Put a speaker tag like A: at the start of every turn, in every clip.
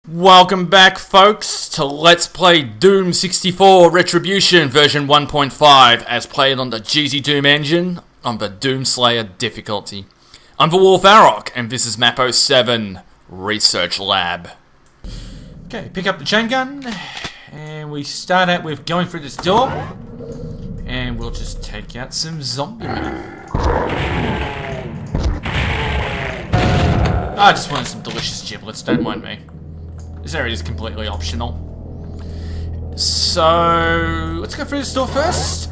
A: Welcome back, folks, to Let's Play Doom 64 Retribution version 1.5 as played on the GZDoom engine on the Doomslayer difficulty. I'm the Wolf Arrock, and this is Map 07 Research Lab. Okay, pick up the chain gun, and we start out with going through this door, and we'll just take out some zombie men. I just wanted some delicious giblets, don't mind me. This area is completely optional. So, let's go through this door first.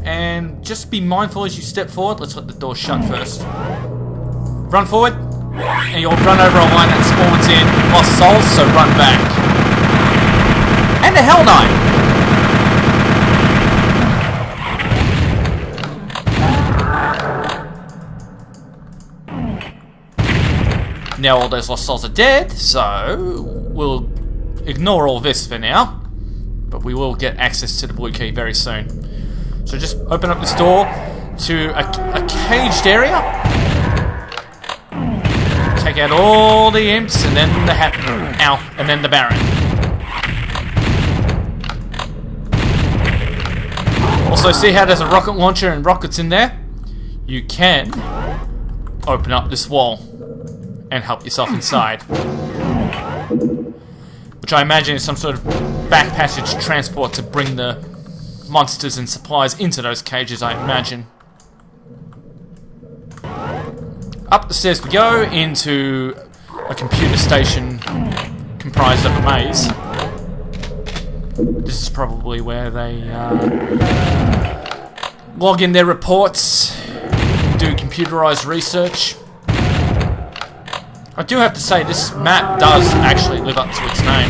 A: And just be mindful as you step forward. Let's let the door shut first. Run forward. And you'll run over a line that spawns in lost souls, so run back. And a Hell Knight! Now all those lost souls are dead, so we'll ignore all this for now. But we will get access to the blue key very soon. So just open up this door to a caged area. Take out all the imps and then the and then the Baron. Also, see how there's a rocket launcher and rockets in there? You can open up this wall and help yourself inside. Which I imagine is some sort of back passage transport to bring the monsters and supplies into those cages, I imagine. Up the stairs we go into a computer station comprised of a maze. This is probably where they log in their reports, do computerized research. I do have to say, this map does actually live up to its name.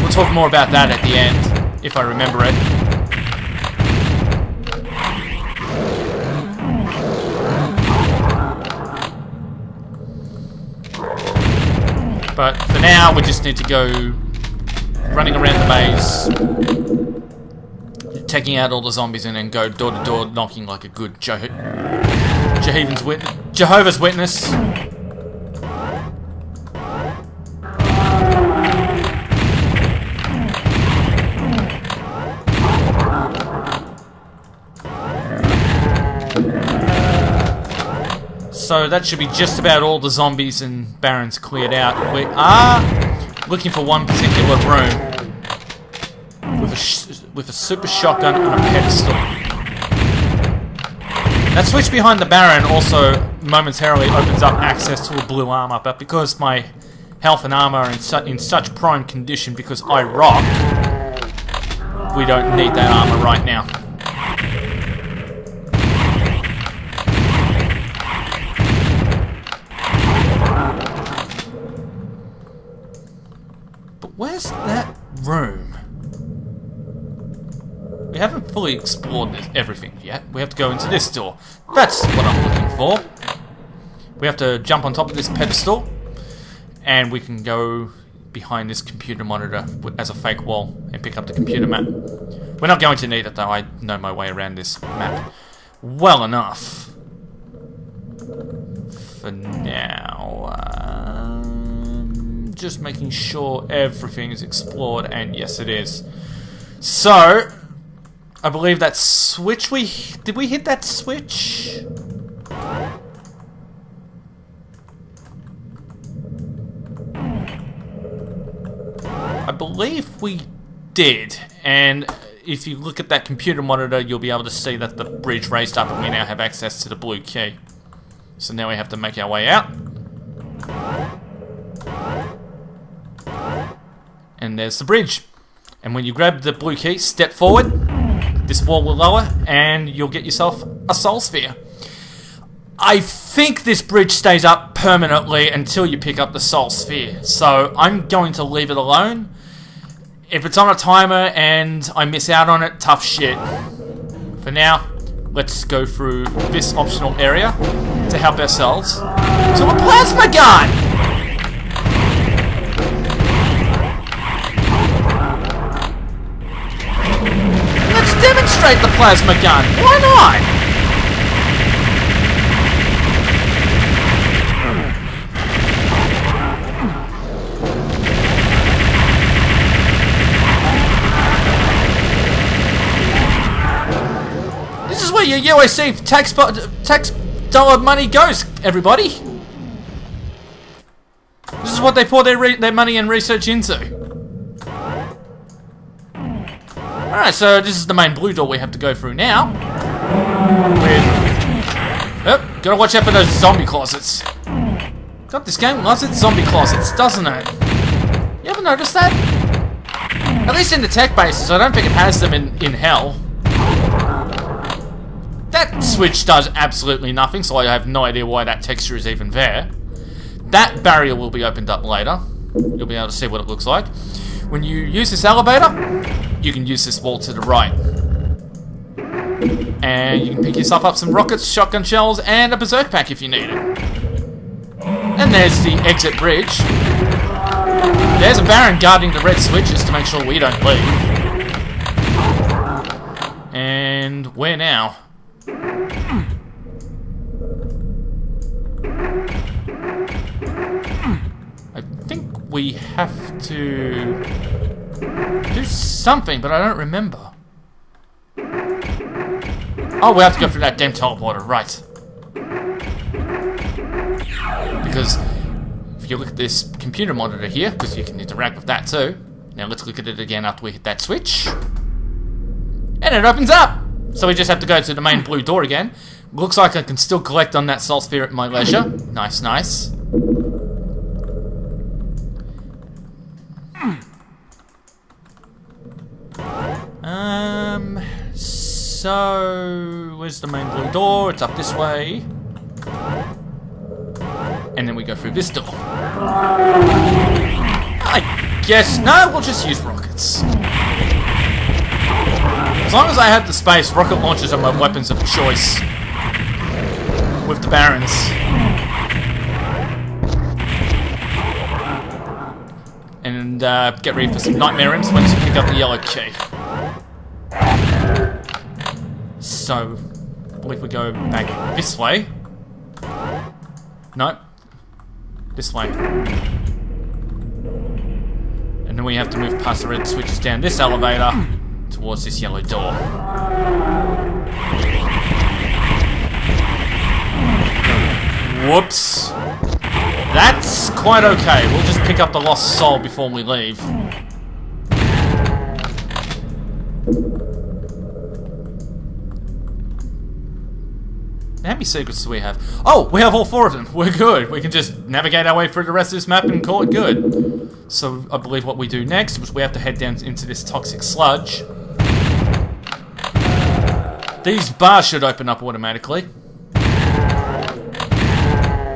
A: We'll talk more about that at the end, if I remember it. But for now, we just need to go running around the maze, taking out all the zombies, and then go door to door knocking like a good Jehovah's Witness. So that should be just about all the zombies and barons cleared out. We are looking for one particular room with a super shotgun on a pedestal. That switch behind the baron also momentarily opens up access to a blue armor, but because my health and armor are in such prime condition because I rock, we don't need that armor right now. Where's that room? We haven't fully explored everything yet. We have to go into this door. That's what I'm looking for. We have to jump on top of this pedestal, and we can go behind this computer monitor as a fake wall and pick up the computer map. We're not going to need it though. I know my way around this map well enough. For now, just making sure everything is explored, and yes it is. So, I believe that switch did we hit that switch? I believe we did, and if you look at that computer monitor you'll be able to see that the bridge raised up and we now have access to the blue key. So now we have to make our way out. And there's the bridge. And when you grab the blue key, step forward, this wall will lower, and you'll get yourself a soul sphere. I think this bridge stays up permanently until you pick up the soul sphere, so I'm going to leave it alone. If it's on a timer and I miss out on it, tough shit. For now, let's go through this optional area to help ourselves to a plasma gun! Demonstrate the plasma gun. Why not? your UAC tax dollar money goes, everybody. This is what they pour their money and research into. Alright, so this is the main blue door we have to go through now. Oh, gotta watch out for those zombie closets. God, this game loves its zombie closets, doesn't it? You ever noticed that? At least in the tech bases, I don't think it has them in hell. That switch does absolutely nothing, so I have no idea why that texture is even there. That barrier will be opened up later. You'll be able to see what it looks like. When you use this elevator, you can use this wall to the right. And you can pick yourself up some rockets, shotgun shells, and a berserk pack if you need it. And there's the exit bridge. There's a Baron guarding the red switches to make sure we don't leave. And where now? I think we have to do something, but I don't remember. Oh, we have to go through that damn teleporter, right. Because if you look at this computer monitor here, because you can interact with that too. Now let's look at it again after we hit that switch. And it opens up! So we just have to go to the main blue door again. Looks like I can still collect on that soul sphere at my leisure. Nice, nice. So where's the main blue door? It's up this way. And then we go through this door. I guess, no, we'll just use rockets. As long as I have the space, rocket launchers are my weapons of choice. With the Barons. And get ready for some nightmare imps once you pick up the yellow key. So, I believe we go back this way. No. This way. And then we have to move past the red switches down this elevator towards this yellow door. Whoops. That's quite okay. We'll just pick up the lost soul before we leave. How many secrets do we have? Oh, we have all 4 of them. We're good. We can just navigate our way through the rest of this map and call it good. So I believe what we do next is we have to head down into this toxic sludge. These bars should open up automatically. We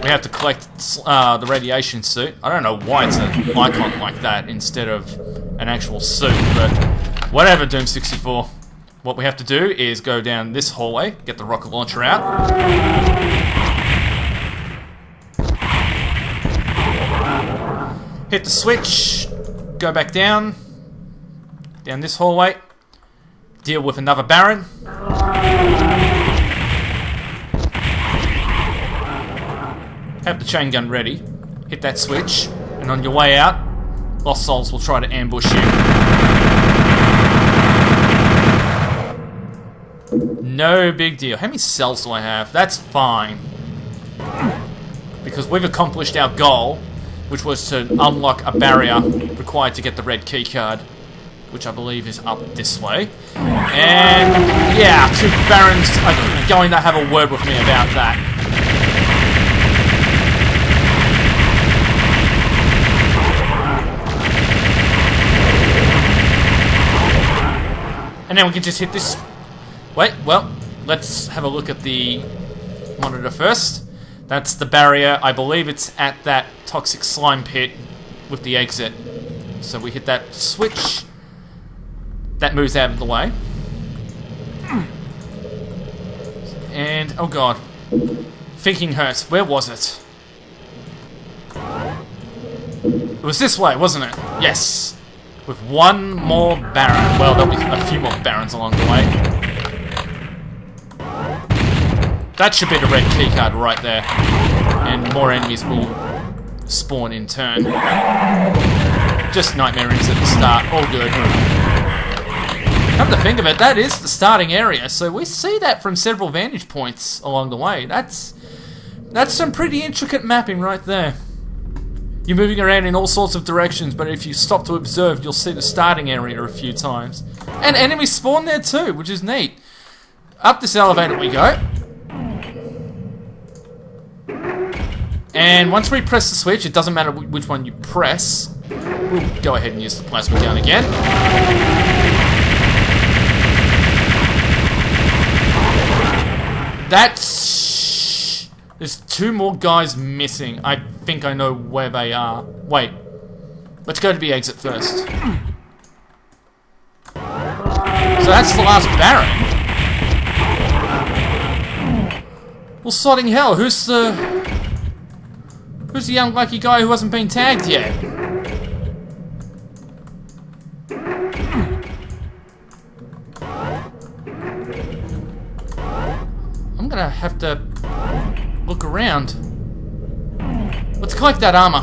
A: have to collect the radiation suit. I don't know why it's an icon like that instead of an actual suit, but whatever, Doom 64. What we have to do is go down this hallway, get the rocket launcher out. Hit the switch, go back down this hallway, deal with another Baron. Have the chain gun ready, hit that switch, and on your way out, Lost Souls will try to ambush you. No big deal. How many cells do I have? That's fine. Because we've accomplished our goal, which was to unlock a barrier required to get the red keycard, which I believe is up this way. And yeah, 2 Barons are going to have a word with me about that. And then we can just hit this. Wait, well, let's have a look at the monitor first. That's the barrier. I believe it's at that toxic slime pit with the exit. So we hit that switch. That moves out of the way. And, oh god. Thinking hurts. Where was it? It was this way, wasn't it? Yes. With 1 more Baron. Well, there'll be a few more Barons along the way. That should be the red keycard right there. And more enemies will spawn in turn. Just nightmare imps at the start. All good. Come to think of it, that is the starting area, so we see that from several vantage points along the way. That's some pretty intricate mapping right there. You're moving around in all sorts of directions, but if you stop to observe, you'll see the starting area a few times. And enemies spawn there too, which is neat. Up this elevator we go. And once we press the switch, it doesn't matter which one you press. We'll go ahead and use the plasma gun again. That's... There's 2 more guys missing. I think I know where they are. Wait. Let's go to the exit first. So that's the last barrack. Well, sodding hell, who's the unlucky guy who hasn't been tagged yet? I'm gonna have to look around. Let's collect that armor.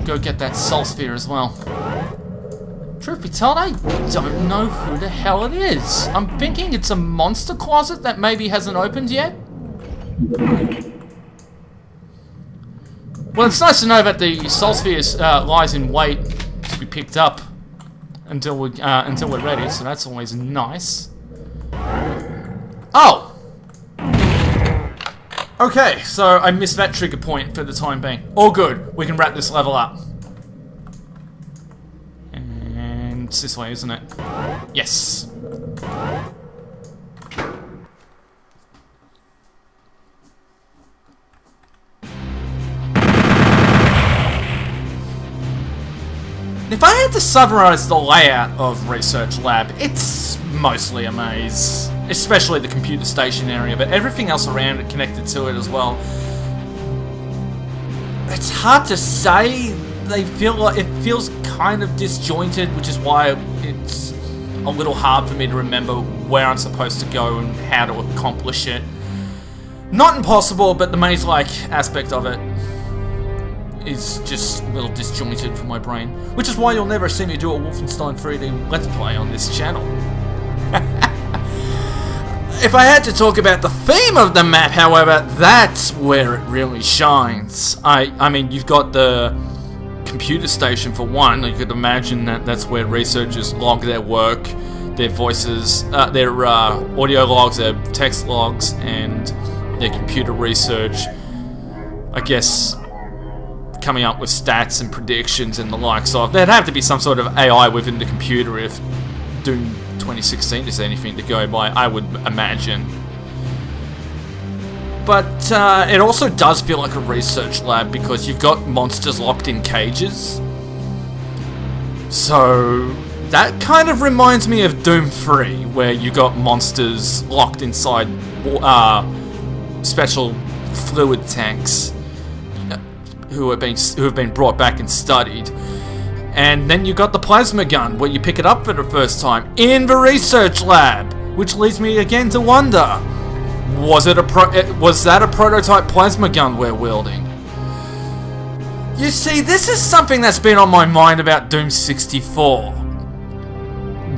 A: Go get that soul sphere as well. Truth be told, I don't know who the hell it is. I'm thinking it's a monster closet that maybe hasn't opened yet. Well, it's nice to know that the soul sphere lies in wait to be picked up until we're ready. So that's always nice. Oh. Okay, so I missed that trigger point for the time being. All good. We can wrap this level up. And it's this way, isn't it? Yes. If I had to summarize the layout of Research Lab, it's mostly a maze. Especially the computer station area, but everything else around it connected to it as well. It's hard to say. They feel like it feels kind of disjointed, which is why it's a little hard for me to remember where I'm supposed to go and how to accomplish it. Not impossible, but the maze-like aspect of it is just a little disjointed for my brain, which is why you'll never see me do a Wolfenstein 3D Let's Play on this channel. If I had to talk about the theme of the map, however, that's where it really shines. I mean, you've got the computer station for one. You could imagine that that's where researchers log their work, their voices, their audio logs, their text logs, and their computer research. I guess coming up with stats and predictions and the likes of. There'd have to be some sort of AI within the computer if Doom 2016 is anything to go by, I would imagine. But it also does feel like a research lab because you've got monsters locked in cages. So that kind of reminds me of Doom 3, where you got monsters locked inside special fluid tanks who have been brought back and studied. And then you got the plasma gun, where you pick it up for the first time in the research lab, which leads me again to wonder: was that a prototype plasma gun we're wielding? You see, this is something that's been on my mind about Doom 64.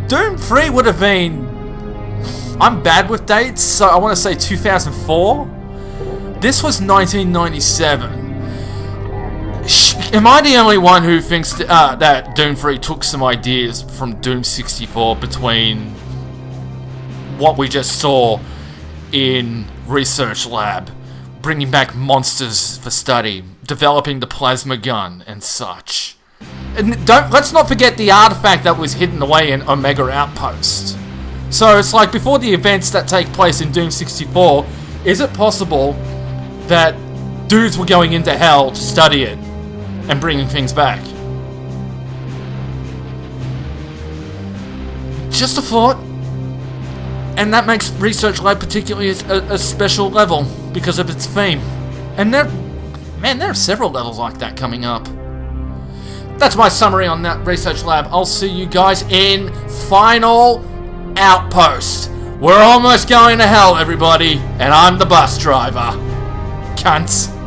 A: Doom 3 would have been... I'm bad with dates, so I want to say 2004. This was 1997. Am I the only one who thinks that Doom 3 took some ideas from Doom 64 between what we just saw in Research Lab, bringing back monsters for study, developing the plasma gun and such? And let's not forget the artifact that was hidden away in Omega Outpost. So it's like, before the events that take place in Doom 64, is it possible that dudes were going into hell to study it and bringing things back? Just a thought. And that makes Research Lab particularly a special level because of its theme. And there are several levels like that coming up. That's my summary on that Research Lab. I'll see you guys in Final Outpost. We're almost going to hell, everybody, and I'm the bus driver. Cunts.